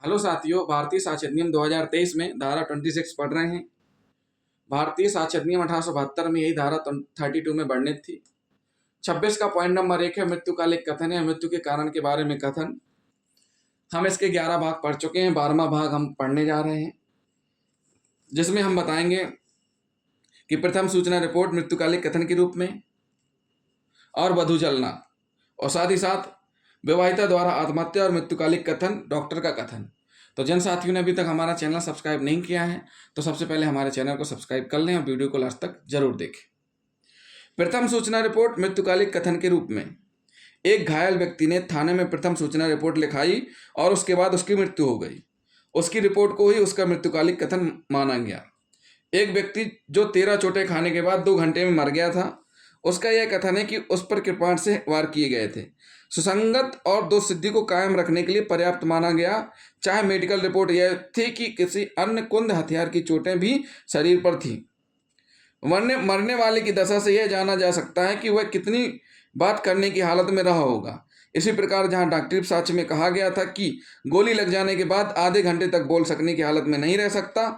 Hello साथियों, भारतीय साक्ष्य अधिनियम 2023 में धारा 26 पढ़ रहे हैं। भारतीय साक्ष्य अधिनियम 1872 में यही धारा 32 में वर्णित थी। 26 का पॉइंट नंबर 1 है मृत्युकालिक कथन है, मृत्यु के कारण के बारे में कथन। हम इसके 11 भाग पढ़ चुके हैं, 12वां भाग हम पढ़ने जा रहे हैं, जिसमें हम बताएंगे कि प्रथम सूचना रिपोर्ट मृत्युकालिक कथन के रूप में और वधू जलना, और साथ ही साथ विवाहिता द्वारा आत्महत्या और मृत्युकालिक कथन, डॉक्टर का कथन। तो जिन साथियों ने अभी तक हमारा चैनल सब्सक्राइब नहीं किया है तो सबसे पहले हमारे चैनल को सब्सक्राइब कर लें और वीडियो को लास्ट तक जरूर देखें। प्रथम सूचना रिपोर्ट मृत्युकालिक कथन के रूप में एक घायल व्यक्ति ने थाने में प्रथम सूचना रिपोर्ट लिखाई और उसके बाद उसकी मृत्यु हो गई। उसकी रिपोर्ट को ही उसका मृत्युकालिक कथन माना गया। एक व्यक्ति जो 13 चोटें खाने के बाद 2 घंटे में मर गया था, उसका यह कथन है कि उस पर कृपाण से वार किए गए थे। सुसंगत और दोष सिद्धि को कायम रखने के लिए पर्याप्त माना गया, चाहे मेडिकल रिपोर्ट यह थी कि किसी अन्य कुंद हथियार की चोटें भी शरीर पर थी। मरने वाले की दशा से यह जाना जा सकता है कि वह कितनी बात करने की हालत में रहा होगा। इसी प्रकार जहां डॉक्टरी साक्ष्य में कहा गया था कि गोली लग जाने के बाद आधे घंटे तक बोल सकने की हालत में नहीं रह सकता,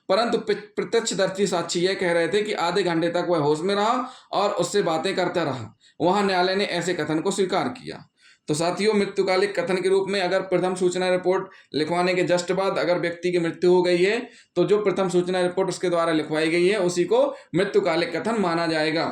परंतु प्रत्यक्षदर्शी साक्षी यह कह रहे थे कि आधे घंटे तक वह होश में रहा और उससे बातें करता रहा। वहां न्यायालय ने ऐसे कथन को स्वीकार किया। तो साथियों, मृत्युकालिक कथन के रूप में अगर प्रथम सूचना रिपोर्ट लिखवाने के जस्ट बाद अगर व्यक्ति की मृत्यु हो गई है तो जो प्रथम सूचना रिपोर्ट उसके द्वारा लिखवाई गई है उसी को मृत्युकालिक कथन माना जाएगा।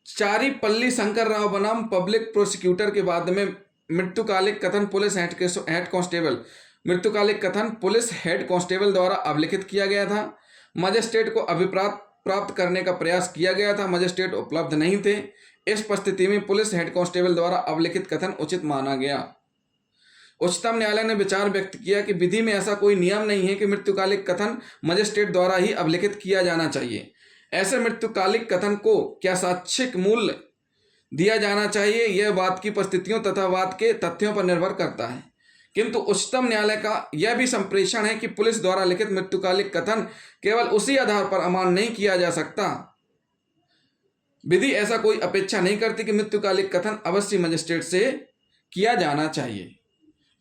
चारीपल्ली शंकर राव बनाम पब्लिक प्रोसिक्यूटर के बाद में मृत्युकालिक कथन पुलिस हेड कांस्टेबल मृत्युकालिक कथन पुलिस हेड कांस्टेबल द्वारा अभिलिखित किया गया था। मजिस्ट्रेट को अभिप्राय प्राप्त करने का प्रयास किया गया था, मजिस्ट्रेट उपलब्ध नहीं थे। इस परिस्थिति में पुलिस हेड कांस्टेबल द्वारा अभिलिखित कथन उचित माना गया। उच्चतम न्यायालय ने विचार व्यक्त किया कि विधि में ऐसा कोई नियम नहीं है कि मृत्युकालिक कथन मजिस्ट्रेट द्वारा ही अभिलिखित किया जाना चाहिए। ऐसे मृत्युकालिक कथन को क्या साक्ष्यिक मूल्य दिया जाना चाहिए, यह वाद की परिस्थितियों तथा वाद के तथ्यों पर निर्भर करता है। किंतु उच्चतम न्यायालय का यह भी संप्रेषण है कि पुलिस द्वारा लिखित मृत्युकालिक कथन केवल उसी आधार पर अमान्य नहीं किया जा सकता। विधि ऐसा कोई अपेक्षा नहीं करती कि मृत्युकालिक कथन अवश्य मजिस्ट्रेट से किया जाना चाहिए।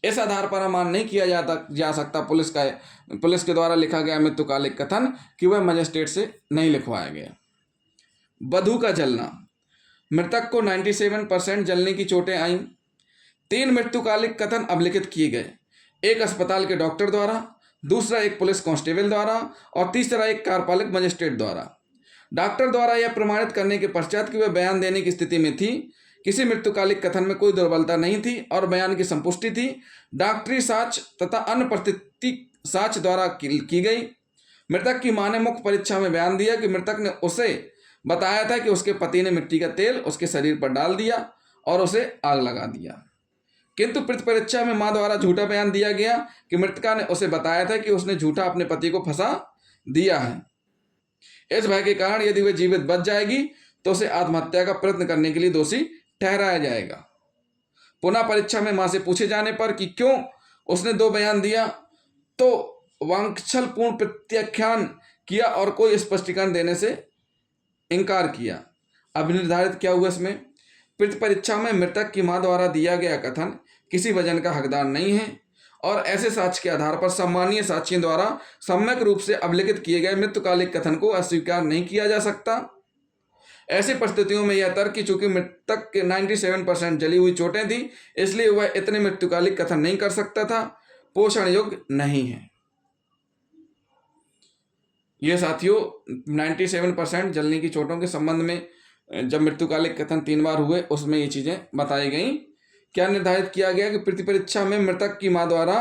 इस आधार पर अमान्य नहीं किया जा सकता पुलिस के द्वारा लिखा गया मृत्युकालिक कथन कि वह मजिस्ट्रेट से नहीं लिखवाया गया। वधू का जलना, मृतक को 97% जलने की चोटें आईं। 3 मृत्युकालिक कथन अभिलिखित किए गए, एक अस्पताल के डॉक्टर द्वारा, दूसरा एक पुलिस कांस्टेबल द्वारा और तीसरा एक कार्यपालक मजिस्ट्रेट द्वारा। डॉक्टर द्वारा यह प्रमाणित करने के पश्चात कि वह बयान देने की स्थिति में थी। किसी मृत्युकालिक कथन में कोई दुर्बलता नहीं थी और बयान की संपुष्टि थी। डॉक्टरी साक्ष्य तथा अन्य प्राकृतिक साक्ष्य द्वारा की गई। मृतक की मां ने मुख्य परीक्षा में बयान दिया कि मृतक ने उसे बताया था कि उसके पति ने मिट्टी का तेल उसके शरीर पर डाल दिया और उसे आग लगा दिया। किंतु परीक्षा में मां द्वारा झूठा बयान दिया गया कि मृतका ने उसे बताया था कि उसने झूठा अपने पति को फंसा दिया है। इस भय के कारण यदि वह जीवित बच जाएगी तो उसे आत्महत्या का प्रयत्न करने के लिए दोषी ठहराया जाएगा। पुनः परीक्षा में मां से पूछे जाने पर कि क्यों उसने 2 बयान दिया तो वांछलपूर्ण प्रत्याख्यान किया और कोई स्पष्टीकरण देने से इनकार किया। अब निर्धारित क्या हुआ इसमें, परीक्षा में मृतक की मां द्वारा दिया गया कथन किसी वजन का हकदार नहीं है और ऐसे साक्ष्य के आधार पर सम्मानीय साक्षियों द्वारा सम्यक रूप से अभिलिखित किए गए मृत्युकालिक कथन को अस्वीकार नहीं किया जा सकता। ऐसी परिस्थितियों में यह तर्क कि चूंकि मृतक के 97% जली हुई चोटें थी इसलिए वह इतने मृत्युकालिक कथन नहीं कर सकता था, पोषण योग्य नहीं है। यह साथियों 97% जलने की चोटों के संबंध में जब मृत्युकालिक कथन 3 बार हुए उसमें ये चीजें बताई गई। क्या निर्धारित किया गया कि परीक्षा में मृतक की मां द्वारा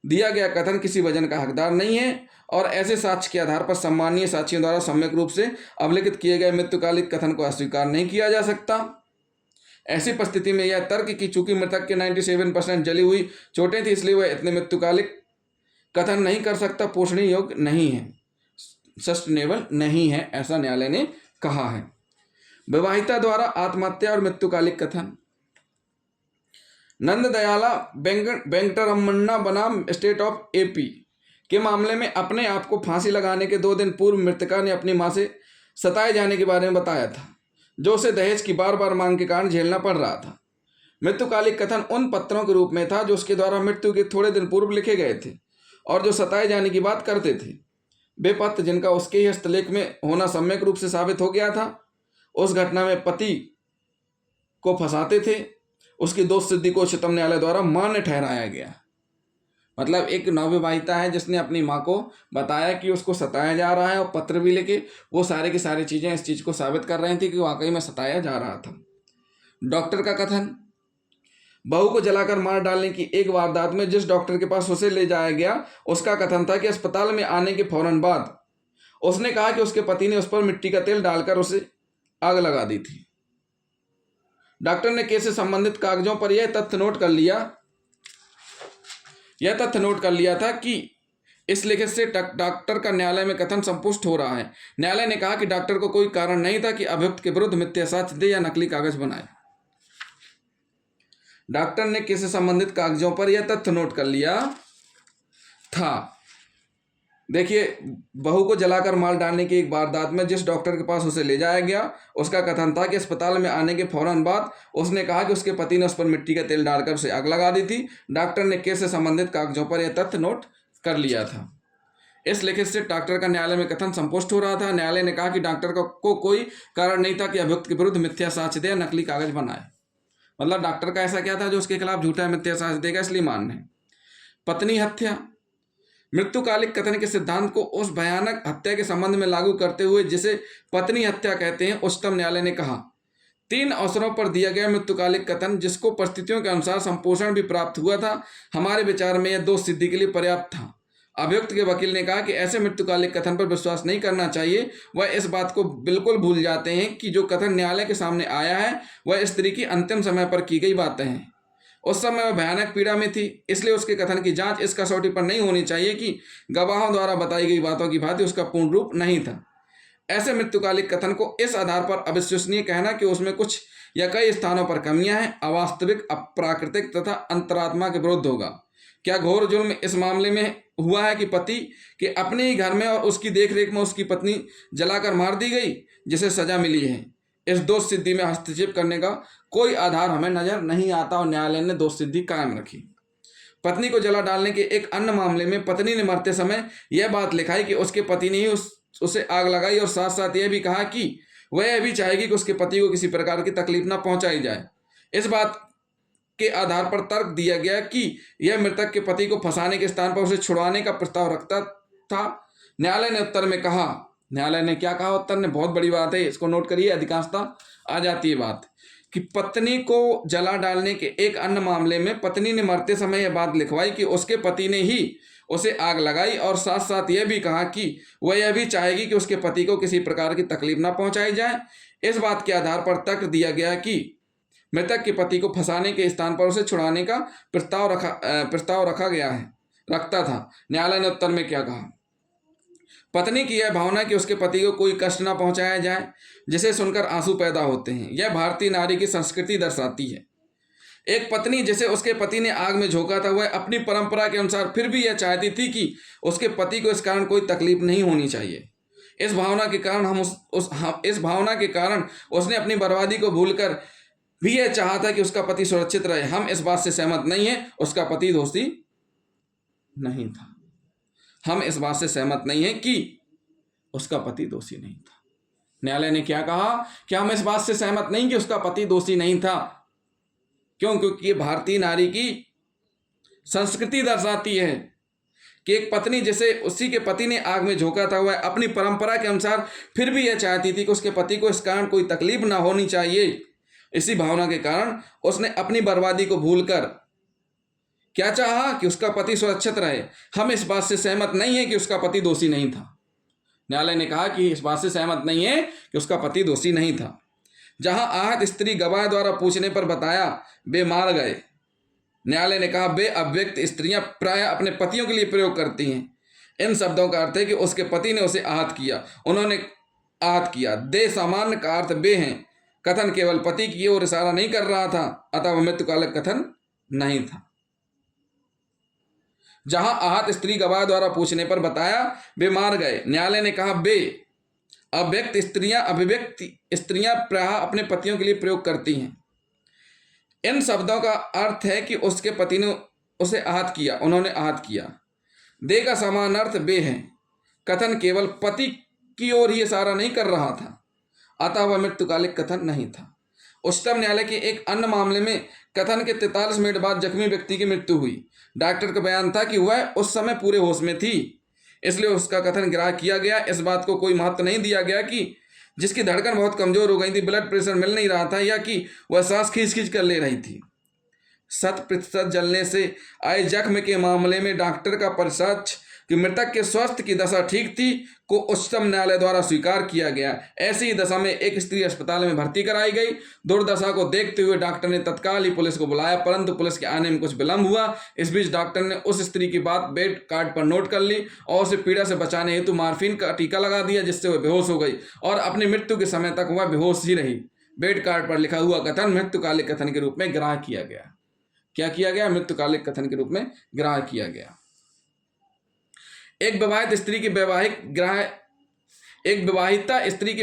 दिया गया कथन किसी वजन का हकदार नहीं है और ऐसे साक्ष्य के आधार पर सम्मानीय साक्षियों द्वारा सम्यक रूप से अभिलिखित किए गए मृत्युकालिक कथन को अस्वीकार नहीं किया जा सकता। ऐसी परिस्थिति में यह तर्क कि चूंकि मृतक के 97% जली हुई चोटें थी इसलिए वह इतने मृत्युकालिक कथन नहीं कर सकता, पोषणीय योग्य नहीं है, सस्टेनेबल नहीं है, ऐसा न्यायालय ने कहा है। विवाहिता द्वारा आत्महत्या और मृत्युकालिक कथन, नंददयाला वेंकटरमन्ना बनाम स्टेट ऑफ एपी के मामले में अपने आप को फांसी लगाने के 2 दिन पूर्व मृतका ने अपनी मां से सताए जाने के बारे में बताया था, जो उसे दहेज की बार बार मांग के कारण झेलना पड़ रहा था। मृत्युकालिक कथन उन पत्रों के रूप में था जो उसके द्वारा मृत्यु के थोड़े दिन पूर्व लिखे गए थे और जो सताए जाने की बात करते थे। वे पत्र जिनका उसके ही हस्तलेख में होना सम्यक रूप से साबित हो गया था, उस घटना में पति को फंसाते थे। उसकी दोष सिद्धि को उच्चतम न्यायालय द्वारा मान्य ठहराया गया। मतलब एक नवविवाहिता है जिसने अपनी माँ को बताया कि उसको सताया जा रहा है और पत्र भी लिखे, वो सारे की सारी चीज़ें इस चीज़ को साबित कर रही थी कि वाकई में सताया जा रहा था। डॉक्टर का कथन, बहू को जलाकर मार डालने की एक वारदात में जिस डॉक्टर के पास उसे ले जाया गया, उसका कथन था कि अस्पताल में आने के फौरन बाद उसने कहा कि उसके पति ने उस पर मिट्टी का तेल डालकर उसे आग लगा दी थी। डॉक्टर ने केस से संबंधित कागजों पर यह तथ्य नोट कर लिया था कि इस लिखित से डॉक्टर का न्यायालय में कथन संपुष्ट हो रहा है। न्यायालय ने कहा कि डॉक्टर को कोई कारण नहीं था कि अभियुक्त के विरुद्ध मिथ्या साक्ष्य दे या नकली कागज बनाए। डॉक्टर ने केस से संबंधित कागजों पर यह तथ्य नोट कर लिया था। देखिए, बहू को जलाकर मार डालने की एक वारदात में जिस डॉक्टर के पास उसे ले जाया गया, उसका कथन था कि अस्पताल में आने के फौरन बाद उसने कहा कि उसके पति ने उस पर मिट्टी का तेल डालकर उसे आग लगा दी थी। डॉक्टर ने केस से संबंधित कागजों पर यह तथ्य नोट कर लिया था। इस लिखित से डॉक्टर का न्यायालय में कथन संपुष्ट हो रहा था। न्यायालय ने कहा कि डॉक्टर को कोई कारण नहीं था कि अभियुक्त के विरुद्ध मिथ्या साक्ष्य दे या नकली कागज बनाए। मतलब डॉक्टर का ऐसा क्या था जो उसके खिलाफ झूठा मिथ्या साक्ष्य देगा, इसलिए मान्य है। पत्नी हत्या, मृत्युकालिक कथन के सिद्धांत को उस भयानक हत्या के संबंध में लागू करते हुए जिसे पत्नी हत्या कहते हैं, उच्चतम न्यायालय ने कहा, 3 अवसरों पर दिया गया मृत्युकालिक कथन जिसको परिस्थितियों के अनुसार संपोषण भी प्राप्त हुआ था, हमारे विचार में यह दोष सिद्धि के लिए पर्याप्त था। अभियुक्त के वकील ने कहा कि ऐसे मृत्युकालिक कथन पर विश्वास नहीं करना चाहिए। वह इस बात को बिल्कुल भूल जाते हैं कि जो कथन न्यायालय के सामने आया है वह स्त्री की अंतिम समय पर की गई बातें हैं। उस समय वह भयानक पीड़ा में थी, इसलिए उसके कथन की जांच इस कसौटी पर नहीं होनी चाहिए कि गवाहों द्वारा बताई गई बातों की भांति उसका पूर्ण रूप नहीं था। ऐसे मृत्युकालिक कथन को इस आधार पर अविश्वसनीय कहना कि उसमें कुछ या कई स्थानों पर कमियां हैं, अवास्तविक, अप्राकृतिक तथा अंतरात्मा के विरुद्ध होगा। क्या घोर जुल्म इस मामले में हुआ है कि पति के अपने ही घर में और उसकी देखरेख में उसकी पत्नी जलाकर मार दी गई, जिसे सजा मिली है। इस दोष सिद्धि में हस्तक्षेप करने का कोई आधार हमें नजर नहीं आता और न्यायालय ने दोष सिद्धि कायम रखी। पत्नी को जला डालने के एक अन्य मामले में पत्नी ने मरते समय यह बात लिखाई कि उसके पति ने ही उसे आग लगाई और साथ साथ यह भी कहा कि वह यह भी चाहेगी कि उसके पति को किसी प्रकार की तकलीफ न पहुंचाई जाए। इस बात के आधार पर तर्क दिया गया कि यह मृतक के पति को फंसाने के स्थान पर उसे छुड़वाने का प्रस्ताव रखता था। न्यायालय ने उत्तर में कहा, न्यायालय ने क्या कहा उत्तर ने, बहुत बड़ी बात है, इसको नोट करिए, अधिकांशतः आ जाती है बात, कि पत्नी को जला डालने के एक अन्य मामले में पत्नी ने मरते समय यह बात लिखवाई कि उसके पति ने ही उसे आग लगाई और साथ साथ यह भी कहा कि वह यह भी चाहेगी कि उसके पति को किसी प्रकार की तकलीफ न पहुंचाई जाए। इस बात के आधार पर तर्क दिया गया कि मृतक के पति को फंसाने के स्थान पर उसे छुड़ाने का प्रस्ताव रखता था। न्यायालय ने उत्तर में क्या कहा, पत्नी की यह भावना कि उसके पति को कोई कष्ट न पहुंचाया जाए, जिसे सुनकर आंसू पैदा होते हैं, यह भारतीय नारी की संस्कृति दर्शाती है। एक पत्नी जिसे उसके पति ने आग में झोंका था, वह अपनी परंपरा के अनुसार फिर भी यह चाहती थी कि उसके पति को इस कारण कोई तकलीफ नहीं होनी चाहिए। इस भावना के कारण उसने अपनी बर्बादी को भूलकर भी यह चाहा था कि उसका पति सुरक्षित रहे। हम इस बात से सहमत नहीं है उसका पति दोषी नहीं था। हम इस बात से सहमत नहीं है कि उसका पति दोषी नहीं था। न्यायालय ने क्या कहा कि हम इस बात से सहमत नहीं कि उसका पति दोषी नहीं था। क्यों? क्योंकि ये भारतीय नारी की संस्कृति दर्शाती है कि एक पत्नी जिसे उसी के पति ने आग में झोंका था, वह अपनी परंपरा के अनुसार फिर भी यह चाहती थी कि उसके पति को इस कारण कोई तकलीफ ना होनी चाहिए। इसी भावना के कारण उसने अपनी बर्बादी को भूलकर क्या चाहा कि उसका पति सुरक्षित रहे। हम इस बात से सहमत नहीं है कि उसका पति दोषी नहीं था। न्यायालय ने कहा कि इस बात से सहमत नहीं है कि उसका पति दोषी नहीं था। जहां आहत स्त्री गवाह द्वारा पूछने पर बताया वे मार गए, न्यायालय ने कहा वे अव्यक्त स्त्रियां प्रायः अपने पतियों के लिए प्रयोग करती हैं। इन शब्दों का अर्थ है कि उसके पति ने उसे आहत किया, उन्होंने आहत किया। दे सामान्य का अर्थ वे हैं। कथन केवल पति की ओर इशारा नहीं कर रहा था, अतः वह मृत्युकालिक कथन नहीं था। जहां आहत स्त्री गवाह द्वारा पूछने पर बताया वे मार गए, न्यायालय ने कहा वे अभिव्यक्त स्त्रियां प्रायः अपने पतियों के लिए प्रयोग करती हैं। इन शब्दों का अर्थ है कि उसके पति ने उसे आहत किया, उन्होंने आहत किया। दे का समान अर्थ बे है। कथन केवल पति की ओर ही इशारा नहीं कर रहा था, अतः वह मृत्युकालिक कथन नहीं था। उच्चतम न्यायालय के एक अन्य मामले में कथन के 43 मिनट बाद जख्मी व्यक्ति की मृत्यु हुई। डॉक्टर का बयान था कि वह उस समय पूरे होश में थी, इसलिए उसका कथन ग्राह्य किया गया। इस बात को कोई महत्व नहीं दिया गया कि जिसकी धड़कन बहुत कमजोर हो गई थी, ब्लड प्रेशर मिल नहीं रहा था, या कि वह सांस खींच खींच कर ले रही थी। 100% जलने से आए जख्म के मामले में डॉक्टर का परिसाक्ष्य कि मृतक के स्वास्थ्य की दशा ठीक थी को उच्चतम न्यायालय द्वारा स्वीकार किया गया। ऐसी ही दशा में एक स्त्री अस्पताल में भर्ती कराई गई। दुर्दशा को देखते हुए डॉक्टर ने तत्काल ही पुलिस को बुलाया, परंतु पुलिस के आने में कुछ विलंब हुआ। इस बीच डॉक्टर ने उस स्त्री की बात बेड कार्ड पर नोट कर ली और उसे पीड़ा से बचाने हेतु मार्फिन का टीका लगा दिया, जिससे वह बेहोश हो गई और अपनी मृत्यु के समय तक वह बेहोश ही रही। बेड कार्ड पर लिखा हुआ कथन मृत्युकालिक कथन के रूप में ग्राह्य किया गया। क्या किया गया? मृत्युकालिक कथन के रूप में ग्राह्य किया गया। एक विवाहिता स्त्री की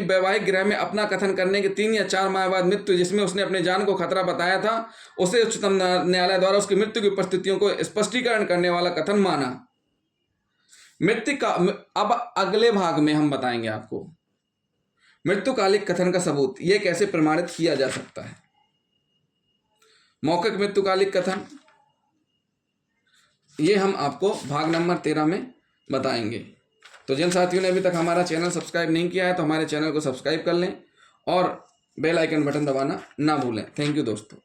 वैवाहिक गृह में अपना कथन करने के 3 या 4 माह बाद मृत्यु, जिसमें उसने अपने जान को खतरा बताया था, उसे उच्चतम न्यायालय द्वारा उसकी मृत्यु की परिस्थितियों को स्पष्टीकरण करने वाला कथन माना। मृत्यु का अब अगले भाग में हम बताएंगे आपको मृत्युकालिक कथन का सबूत, यह कैसे प्रमाणित किया जा सकता है। मौखिक मृत्युकालिक कथन, ये हम आपको भाग नंबर 13 में बताएंगे। तो जिन साथियों ने अभी तक हमारा चैनल सब्सक्राइब नहीं किया है तो हमारे चैनल को सब्सक्राइब कर लें और बेल आइकन बटन दबाना ना भूलें। थैंक यू दोस्तों।